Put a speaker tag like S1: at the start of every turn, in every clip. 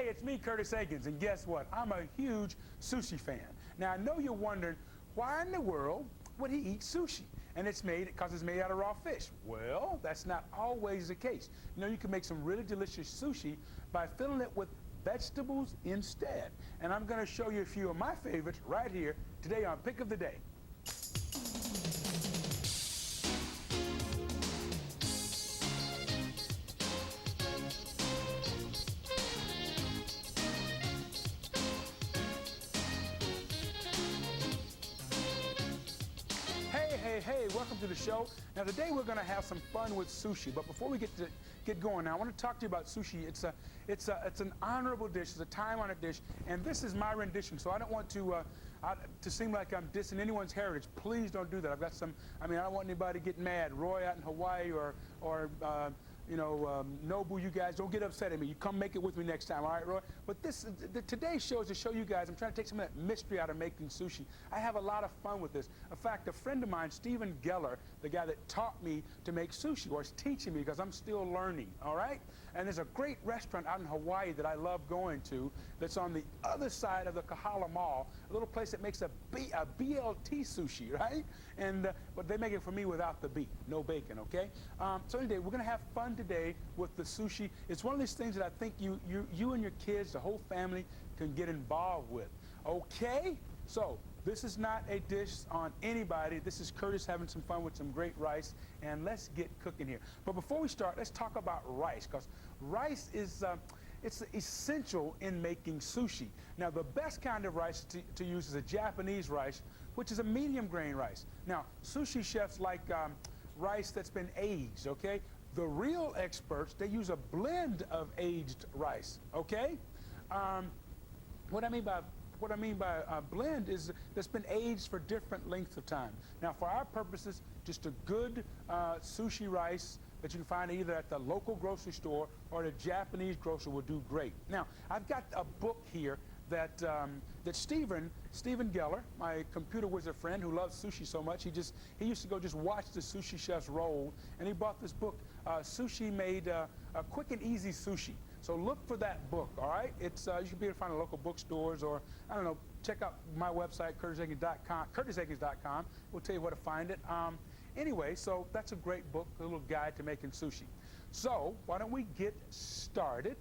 S1: Hey, it's me, Curtis Akins, and guess what? I'm a huge sushi fan. Now, I know you're wondering, why in the world would he eat sushi? And it's made because it's made out of raw fish. Well, that's not always the case. You know, you can make some really delicious sushi by filling it with vegetables instead. And I'm going to show you a few of my favorites right here today on Pick of the Day. Hey, welcome to the show. Now today we're going to have some fun with sushi, but before we get going, now I want to talk to you about sushi. It's an honorable dish, it's a time-honored dish, and this is my rendition. So I don't want to seem like I'm dissing anyone's heritage. Please don't do that. I've got some. I don't want anybody to get mad. Roy out in Hawaii or Nobu, you guys don't get upset at me. You come make it with me next time, all right, Roy? But today's show is to show you guys. I'm trying to take some of that mystery out of making sushi. I have a lot of fun with this. In fact, a friend of mine, Stephen Geller, the guy that taught me to make sushi, or is teaching me because I'm still learning, all right? And there's a great restaurant out in Hawaii that I love going to that's on the other side of the Kahala Mall, a little place that makes a BLT sushi, right? And but they make it for me without the beef, no bacon, okay? So anyway, we're going to have fun today with the sushi. It's one of these things that I think you and your kids, the whole family, can get involved with, okay? So this is not a dish on anybody. This is Curtis having some fun with some great rice, and let's get cooking here. But before we start, let's talk about rice, because rice is it's essential in making sushi. Now, the best kind of rice to use is a Japanese rice, which is a medium grain rice. Now, sushi chefs like rice that's been aged, okay? The real experts, they use a blend of aged rice, okay? What I mean by a blend is that's been aged for different lengths of time. Now, for our purposes, just a good sushi rice that you can find either at the local grocery store or the Japanese grocer will do great. Now, I've got a book here that Stephen Geller, my computer wizard friend who loves sushi so much, he used to go just watch the sushi chefs roll, and he bought this book, Sushi Made Quick and Easy Sushi. So look for that book, all right? It's you should be able to find it at local bookstores, or I don't know, check out my website, curtisakins.com. curtisakins.com will tell you where to find it. Anyway, so that's a great book, a little guide to making sushi. So why don't we get started?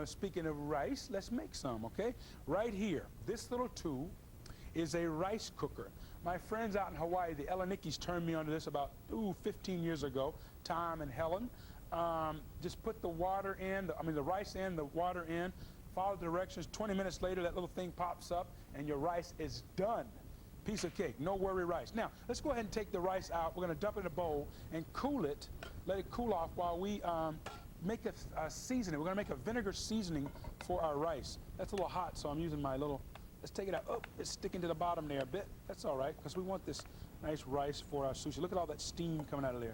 S1: Speaking of rice, let's make some, okay? Right here, this little tool is a rice cooker. My friends out in Hawaii, the Elanikis, turned me onto this about 15 years ago, Tom and Helen. Just put the water in, the rice in, the water in, follow the directions. 20 minutes later, that little thing pops up, and your rice is done. Piece of cake, no worry rice. Now, let's go ahead and take the rice out. We're going to dump it in a bowl and cool it, let it cool off while we make a seasoning. We're going to make a vinegar seasoning for our rice. That's a little hot, so I'm using my little, let's take it out. Oh, it's sticking to the bottom there a bit. That's all right, because we want this nice rice for our sushi. Look at all that steam coming out of there.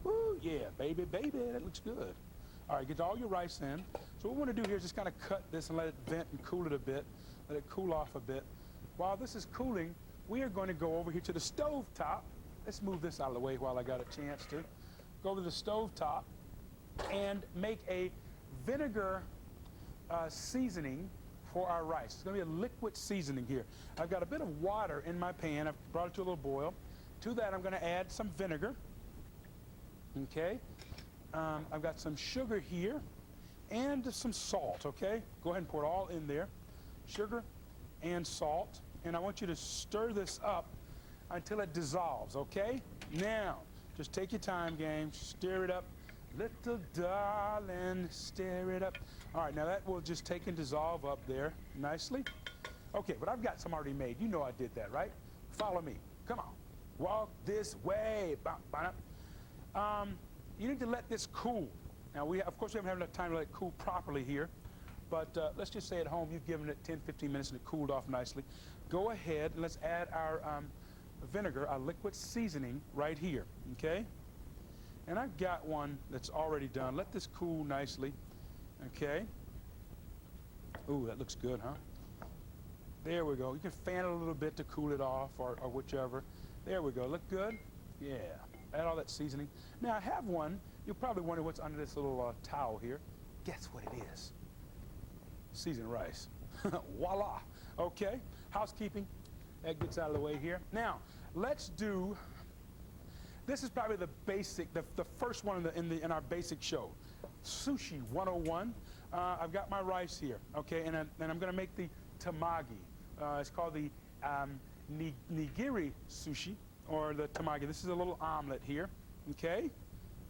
S1: Woo, yeah, baby, that looks good. All right, get all your rice in. So what we want to do here is just kind of cut this and let it vent and cool it a bit. Let it cool off a bit. While this is cooling, we are going to go over here to the stove top. Let's move this out of the way while I got a chance to. Go to the stove top and make a vinegar seasoning for our rice. It's going to be a liquid seasoning here. I've got a bit of water in my pan. I've brought it to a little boil. To that, I'm going to add some vinegar. Okay. I've got some sugar here and some salt, okay? Go ahead and pour it all in there. Sugar and salt. And I want you to stir this up until it dissolves, okay? Now, just take your time, gang. Stir it up. Little darling, stir it up. All right, now that will just take and dissolve up there nicely. Okay, but I've got some already made. You know I did that, right? Follow me. Come on. Walk this way. You need to let this cool. Now, of course, we haven't had enough time to let it cool properly here. But let's just say at home you've given it 10, 15 minutes and it cooled off nicely. Go ahead and let's add our vinegar, our liquid seasoning right here, okay? And I've got one that's already done. Let this cool nicely, okay? Ooh, that looks good, huh? There we go. You can fan it a little bit to cool it off or whichever. There we go. Look good? Yeah. Add all that seasoning. Now, I have one. You'll probably wonder what's under this little towel here. Guess what it is? seasoned rice. Voila. Okay, housekeeping. That gets out of the way here. Now, let's do, this is probably the basic, the first one in our basic show. Sushi 101. I've got my rice here, okay, and I'm going to make the tamagi. It's called the nigiri sushi, or the tamagi. This is a little omelet here, okay?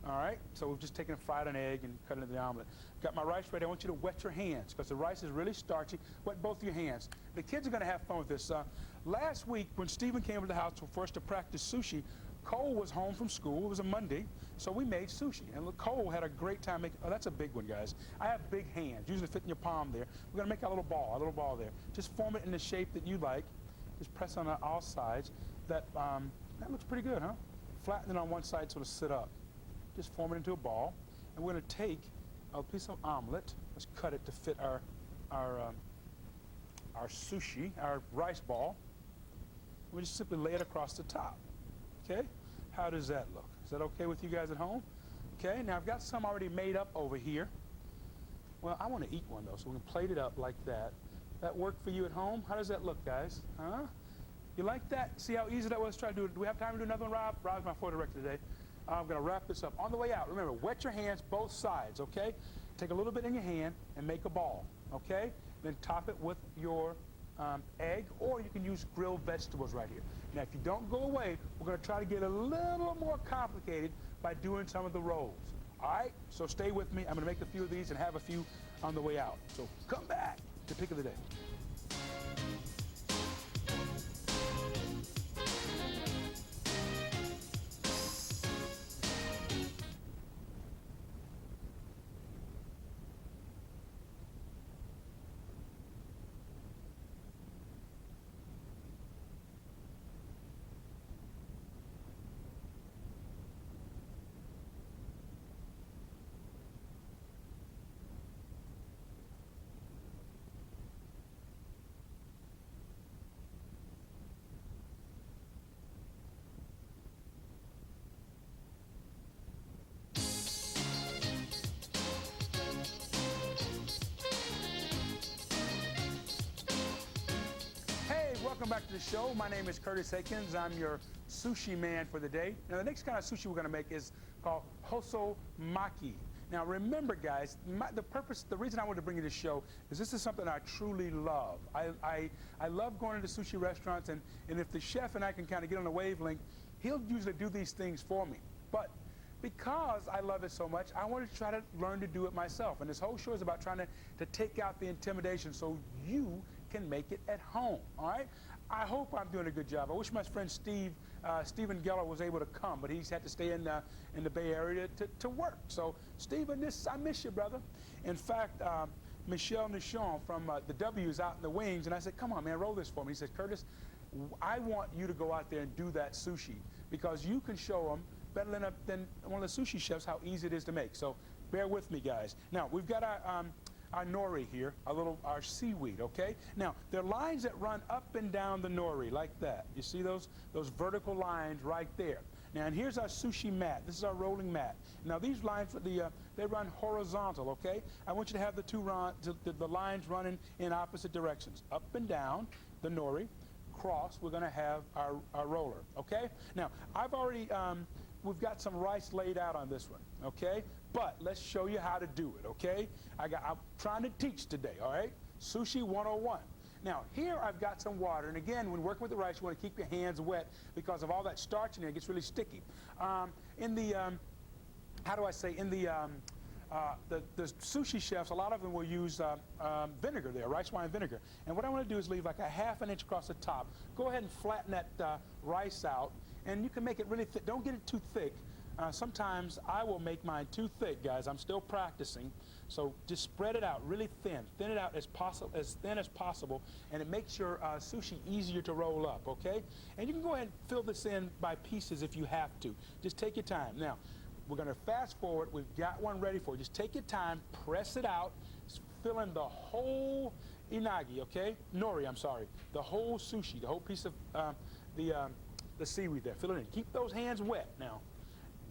S1: All right, so we've just taken fried an egg and cut it into the omelet. Got my rice ready. I want you to wet your hands because the rice is really starchy. Wet both of your hands. The kids are going to have fun with this. Last week, when Stephen came to the house for us to practice sushi, Cole was home from school. It was a Monday, so we made sushi. And Cole had a great time making. Oh, that's a big one, guys. I have big hands, usually fit in your palm there. We're going to make a little ball there. Just form it in the shape that you like. Just press on all sides. That looks pretty good, huh? Flatten it on one side so it'll sit up. Just form it into a ball. And we're going to take a piece of omelet. Let's cut it to fit our sushi, our rice ball. We just simply lay it across the top. Okay? How does that look? Is that okay with you guys at home? Okay, now I've got some already made up over here. Well, I want to eat one though, so we can plate it up like that. That work for you at home? How does that look, guys? Huh? You like that? See how easy that was? Try to do it. Do we have time to do another one, Rob? Rob's my photo director today. I'm going to wrap this up. On the way out, remember, wet your hands both sides, okay? Take a little bit in your hand and make a ball, okay? Then top it with your egg, or you can use grilled vegetables right here. Now, if you don't go away, we're going to try to get a little more complicated by doing some of the rolls. All right? So stay with me. I'm going to make a few of these and have a few on the way out. So come back to Pick of the Day. Welcome back to the show. My name is Curtis Akins. I'm your sushi man for the day. Now, the next kind of sushi we're going to make is called hosomaki. Now, remember, guys, the reason I wanted to bring you this show is this is something I truly love. I love going to sushi restaurants, and if the chef and I can kind of get on a wavelength, he'll usually do these things for me. But because I love it so much, I wanted to try to learn to do it myself. And this whole show is about trying to take out the intimidation so you can make it at home, all right? I hope I'm doing a good job. I wish my friend Stephen Geller was able to come, but he's had to stay in the Bay Area to work. So, Stephen, I miss you, brother. In fact, Michelle Nichon from the W is out in the wings, and I said, come on, man, roll this for me. He said, Curtis, I want you to go out there and do that sushi because you can show them better than one of the sushi chefs how easy it is to make. So bear with me, guys. Now, we've got our nori here, our seaweed, okay? Now, there are lines that run up and down the nori like that. You see those vertical lines right there. Now, and here's our sushi mat. This is our rolling mat. Now, these lines, they run horizontal, okay? I want you to have the lines running in opposite directions. Up and down the nori, cross, we're going to have our roller, okay? Now, I've already, we've got some rice laid out on this one, okay? But let's show you how to do it, okay? I'm trying to teach today, all right? Sushi 101. Now, here I've got some water. And again, when working with the rice, you want to keep your hands wet because of all that starch in there. It gets really sticky. In the sushi chefs, a lot of them will use vinegar there, rice wine vinegar. And what I want to do is leave like a ½ inch across the top. Go ahead and flatten that rice out. And you can make it really thick. Don't get it too thick. Sometimes I will make mine too thick, guys. I'm still practicing. So just spread it out really thin. Thin it out as thin as possible, and it makes your sushi easier to roll up, okay? And you can go ahead and fill this in by pieces if you have to. Just take your time. Now, we're going to fast forward. We've got one ready for you. Just take your time, press it out, fill in the whole inagi, okay? Nori, I'm sorry. The whole sushi, the whole piece of the seaweed there. Fill it in. Keep those hands wet now.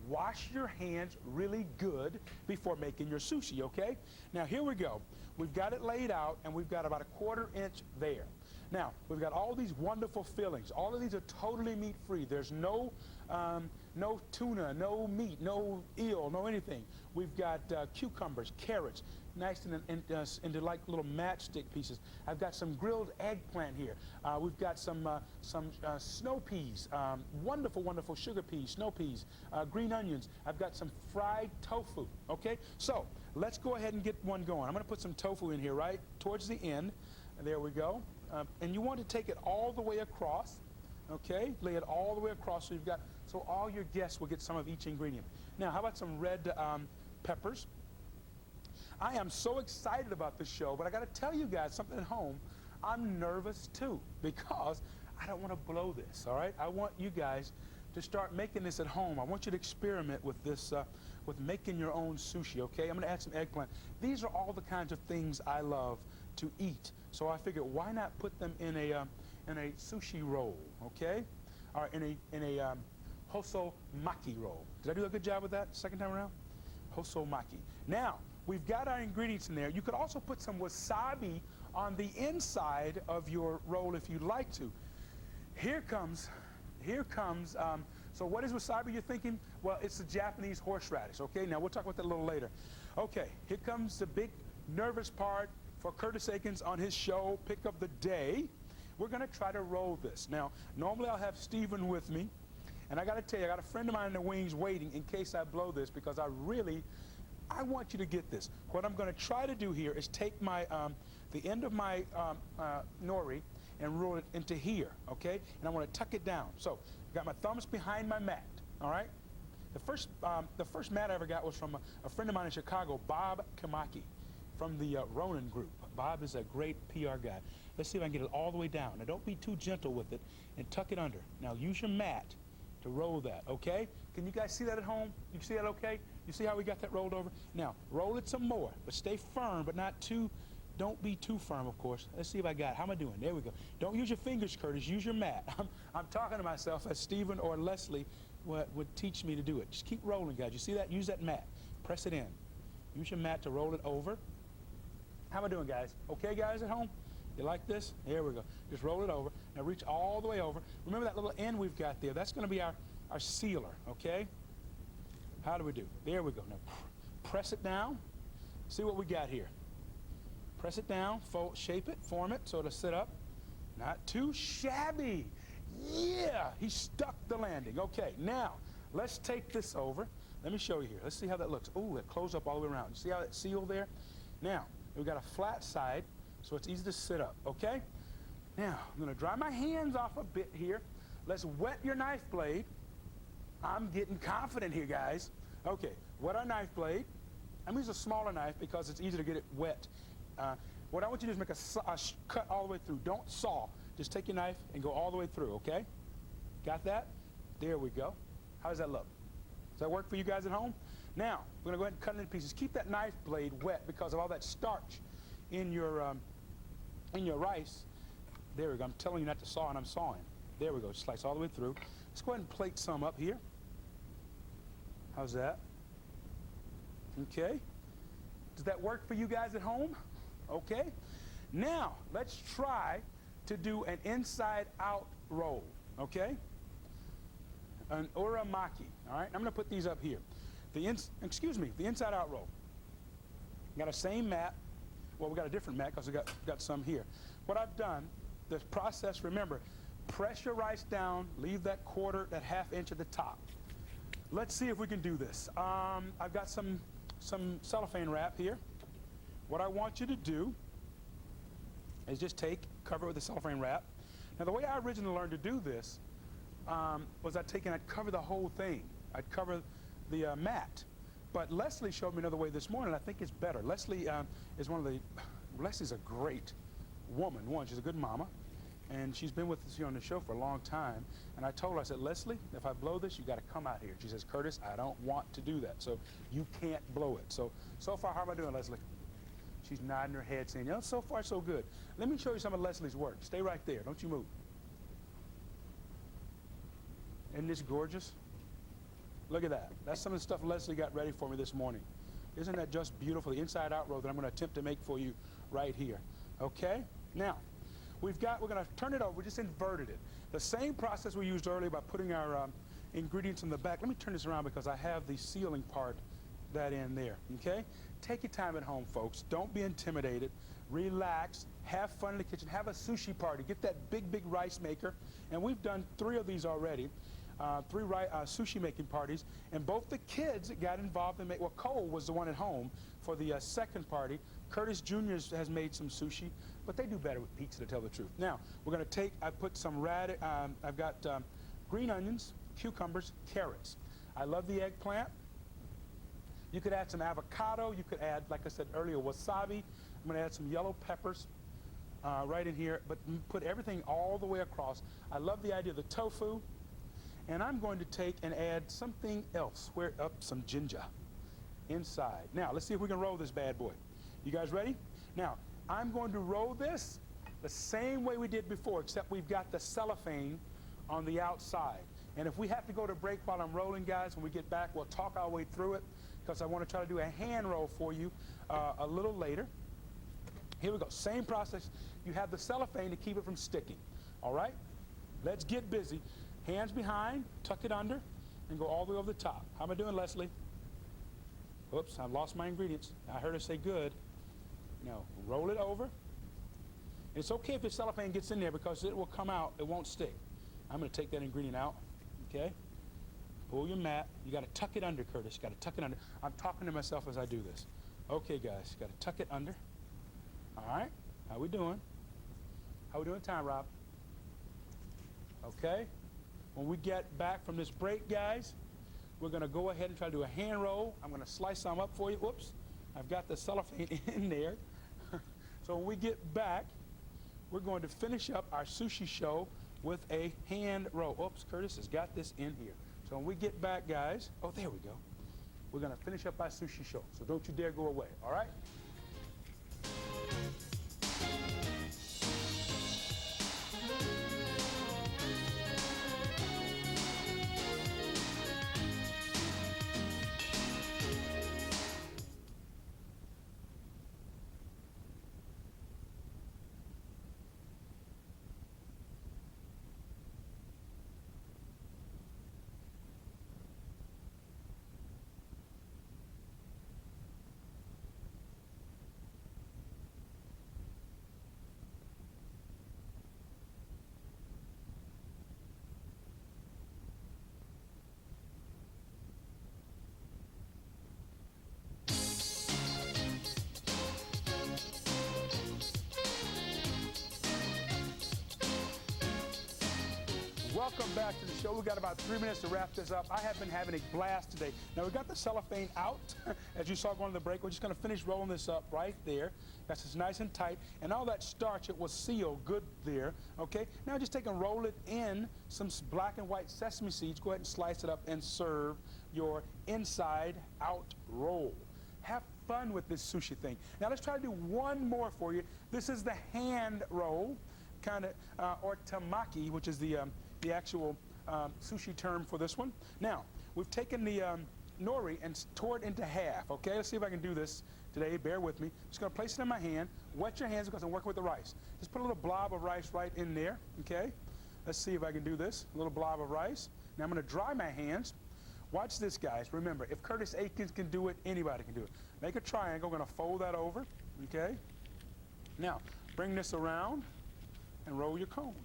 S1: wash your hands really good before making your sushi, okay? Now, here we go. We've got it laid out, and we've got about a 1/4 inch there. Now, we've got all these wonderful fillings. All of these are totally meat-free. There's no tuna, no meat, no eel, no anything. We've got cucumbers, carrots, nice into like little matchstick pieces. I've got some grilled eggplant here. We've got some snow peas, wonderful, wonderful sugar peas, snow peas, green onions. I've got some fried tofu, okay? So let's go ahead and get one going. I'm going to put some tofu in here right towards the end. There we go. And you want to take it all the way across, okay? Lay it all the way across so you've got, so all your guests will get some of each ingredient. Now, how about some red peppers? I am so excited about this show, but I got to tell you guys something at home. I'm nervous too because I don't want to blow this, all right? I want you guys to start making this at home. I want you to experiment with this, with making your own sushi, okay? I'm going to add some eggplant. These are all the kinds of things I love to eat. So I figured, why not put them in a sushi roll, okay? Or in a hoso maki roll. Did I do a good job with that second time around? Hoso maki. Now, we've got our ingredients in there. You could also put some wasabi on the inside of your roll if you'd like to. Here comes, so what is wasabi, you're thinking? Well, it's the Japanese horseradish, okay? Now, we'll talk about that a little later. Okay, here comes the big nervous part for Curtis Akins on his show, Pick of the Day. We're going to try to roll this. Now, normally I'll have Stephen with me, and I got to tell you, I got a friend of mine in the wings waiting in case I blow this because I want you to get this. What I'm going to try to do here is take my, the end of my nori and roll it into here, okay? And I want to tuck it down. So, I've got my thumbs behind my mat, all right? The first mat I ever got was from a friend of mine in Chicago, Bob Kamaki, from the Ronan Group. Bob is a great PR guy. Let's see if I can get it all the way down. Now, don't be too gentle with it and tuck it under. Now, use your mat to roll that, okay? Can you guys see that at home? You see that okay? You see how we got that rolled over? Now, roll it some more, but stay firm, but not too, don't be too firm, of course. Let's see if I got it. How am I doing? There we go. Don't use your fingers, Curtis. Use your mat. I'm talking to myself as Stephen or Leslie would teach me to do it. Just keep rolling, guys. You see that? Use that mat. Press it in. Use your mat to roll it over. How am I doing, guys? Okay, guys at home? You like this? There we go. Just roll it over. Now reach all the way over. Remember that little end we've got there? That's going to be our sealer, okay? How do we do? There we go. Now press it down. See what we got here. Press it down, fold, shape it, form it so it'll sit up. Not too shabby. Yeah, he stuck the landing. Okay, now let's take this over. Let me show you here. Let's see how that looks. Ooh, it closed up all the way around. You see how it's sealed there? Now, we've got a flat side, so it's easy to sit up, okay? Now, I'm going to dry my hands off a bit here. Let's wet your knife blade. I'm getting confident here, guys. Okay, wet our knife blade. I'm going to use a smaller knife because it's easier to get it wet. What I want you to do is make a cut all the way through. Don't saw. Just take your knife and go all the way through, okay? Got that? There we go. How does that look? Does that work for you guys at home? Now, we're going to go ahead and cut it into pieces. Keep that knife blade wet because of all that starch in your rice. There we go. I'm telling you not to saw, and I'm sawing. There we go. Slice all the way through. Let's go ahead and plate some up here. How's that? Okay. Does that work for you guys at home? Okay. Now, let's try to do an inside-out roll, okay? An uramaki, all right? I'm going to put these up here. The inside-out roll. Got a same mat. Well, we got a different mat because we got some here. What I've done, this process, remember, press your rice down, leave that half inch at the top. Let's see if we can do this. I've got some cellophane wrap here. What I want you to do is just cover it with the cellophane wrap. Now, the way I originally learned to do this was I'd cover the whole thing. I'd cover the mat. But Leslie showed me another way this morning, and I think it's better. Leslie Leslie's a great woman. One, she's a good mama, and she's been with us here on the show for a long time. And I told her, I said, Leslie, if I blow this, you got to come out here. She says, Curtis, I don't want to do that, so you can't blow it. So far, how am I doing, Leslie? She's nodding her head, saying, so far, so good. Let me show you some of Leslie's work. Stay right there. Don't you move. Isn't this gorgeous? Look at that. That's some of the stuff Leslie got ready for me this morning. Isn't that just beautiful? The inside out roll that I'm going to attempt to make for you right here. Okay? Now, we're going to turn it over. We just inverted it. The same process we used earlier by putting our ingredients in the back. Let me turn this around because I have the sealing part that in there. Okay? Take your time at home, folks. Don't be intimidated. Relax. Have fun in the kitchen. Have a sushi party. Get that big, big rice maker. And we've done 3 of these already. 3 sushi making parties, and both the kids got involved in making. Well, Cole was the one at home for the second party. Curtis Jr. has made some sushi, but they do better with pizza, to tell the truth. Now we're going to take. I put some I've got green onions, cucumbers, carrots. I love the eggplant. You could add some avocado. You could add, like I said earlier, wasabi. I'm going to add some yellow peppers right in here, but put everything all the way across. I love the idea of the tofu. And I'm going to take and add something else. Some ginger inside. Now, let's see if we can roll this bad boy. You guys ready? Now, I'm going to roll this the same way we did before, except we've got the cellophane on the outside. And if we have to go to break while I'm rolling, guys, when we get back, we'll talk our way through it, because I want to try to do a hand roll for you a little later. Here we go. Same process. You have the cellophane to keep it from sticking. All right? Let's get busy. Hands behind, tuck it under, and go all the way over the top. How am I doing, Leslie? Oops, I lost my ingredients. I heard her say good. No, roll it over. It's okay if your cellophane gets in there because it will come out. It won't stick. I'm going to take that ingredient out. Okay? Pull your mat. You got to tuck it under, Curtis. You got to tuck it under. I'm talking to myself as I do this. Okay, guys, you got to tuck it under. All right? How we doing? How we doing time, Rob? Okay? When we get back from this break, guys, we're going to go ahead and try to do a hand roll. I'm going to slice some up for you. Whoops. I've got the cellophane in there. So when we get back, we're going to finish up our sushi show with a hand roll. Oops, Curtis has got this in here. So when we get back, guys, oh, there we go. We're going to finish up our sushi show. So don't you dare go away, all right? Welcome back to the show. We've got about 3 minutes to wrap this up. I have been having a blast today. Now, we got the cellophane out, as you saw going to the break. We're just going to finish rolling this up right there. That's just nice and tight. And all that starch, it will seal good there, okay? Now, just take and roll it in some black and white sesame seeds. Go ahead and slice it up and serve your inside-out roll. Have fun with this sushi thing. Now, let's try to do one more for you. This is the hand roll, kind of, or tamaki, which is the actual sushi term for this one. Now, we've taken the nori and tore it into half, okay? Let's see if I can do this today. Bear with me. Just going to place it in my hand. Wet your hands because I'm working with the rice. Just put a little blob of rice right in there, okay? Let's see if I can do this. A little blob of rice. Now, I'm going to dry my hands. Watch this, guys. Remember, if Curtis Aikens can do it, anybody can do it. Make a triangle. I'm going to fold that over, okay? Now, bring this around and roll your cone.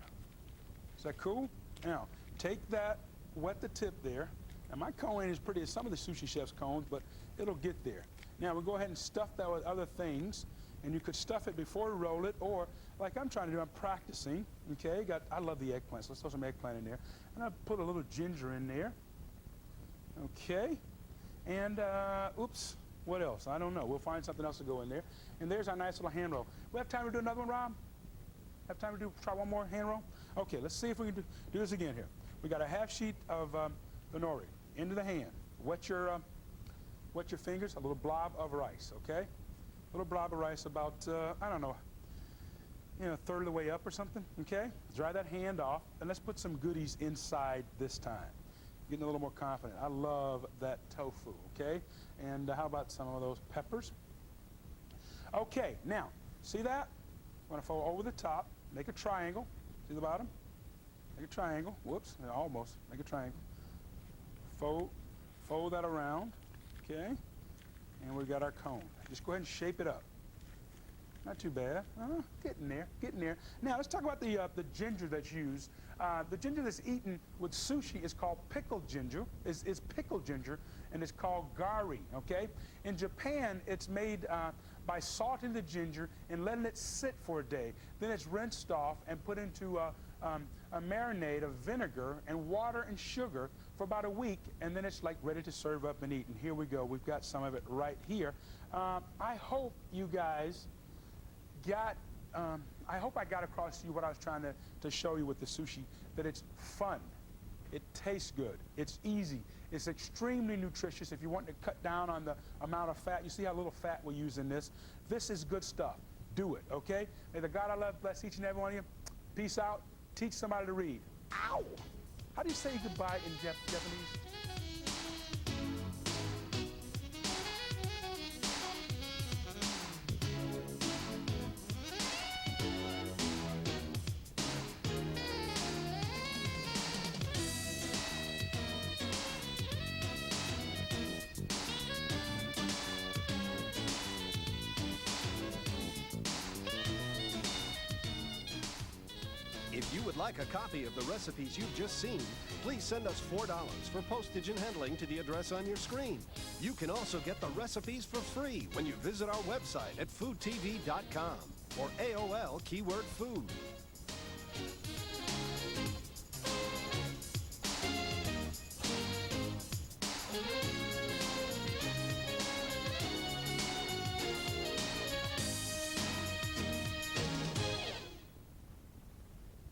S1: Is that cool? Now, take that, wet the tip there. And my cone ain't as pretty as some of the sushi chef's cones, but it'll get there. Now, we'll go ahead and stuff that with other things. And you could stuff it before you roll it, or like I'm trying to do, I'm practicing. Okay, I love the eggplant, so let's throw some eggplant in there. And I'll put a little ginger in there. Okay. And, oops, what else? I don't know. We'll find something else to go in there. And there's our nice little hand roll. We have time to do another one, Rob? Have time to try one more hand roll? Okay, let's see if we can do this again here. We got a half sheet of the nori into the hand. Wet your fingers, a little blob of rice, okay? A little blob of rice about, I don't know, a third of the way up or something, okay? Dry that hand off, and let's put some goodies inside this time. getting a little more confident. I love that tofu, okay? And how about some of those peppers? Okay, now, see that? I'm going to fold over the top, make a triangle. See the bottom? Make a triangle. Whoops, almost. Make a triangle. Fold that around, okay? And we've got our cone. Just go ahead and shape it up. Not too bad. Getting there, getting there. Now let's talk about the ginger that's used. The ginger that's eaten with sushi is called pickled ginger. It's pickled ginger, and it's called gari. Okay. In Japan, it's made by salting the ginger and letting it sit for a day. Then it's rinsed off and put into a marinade of vinegar and water and sugar for about a week, and then it's like ready to serve up and eat. And here we go. We've got some of it right here. I hope you guys I hope I got across to you what I was trying to show you with the sushi, that it's fun, it tastes good, it's easy, it's extremely nutritious if you want to cut down on the amount of fat. You see how little fat we use in this. This is good stuff. Do it, okay? May the God I love bless each and every one of you. Peace out. Teach somebody to read. Ow! How do you say goodbye in Japanese?
S2: If you would like a copy of the recipes you've just seen, please send us $4 for postage and handling to the address on your screen. You can also get the recipes for free when you visit our website at foodtv.com or AOL keyword food.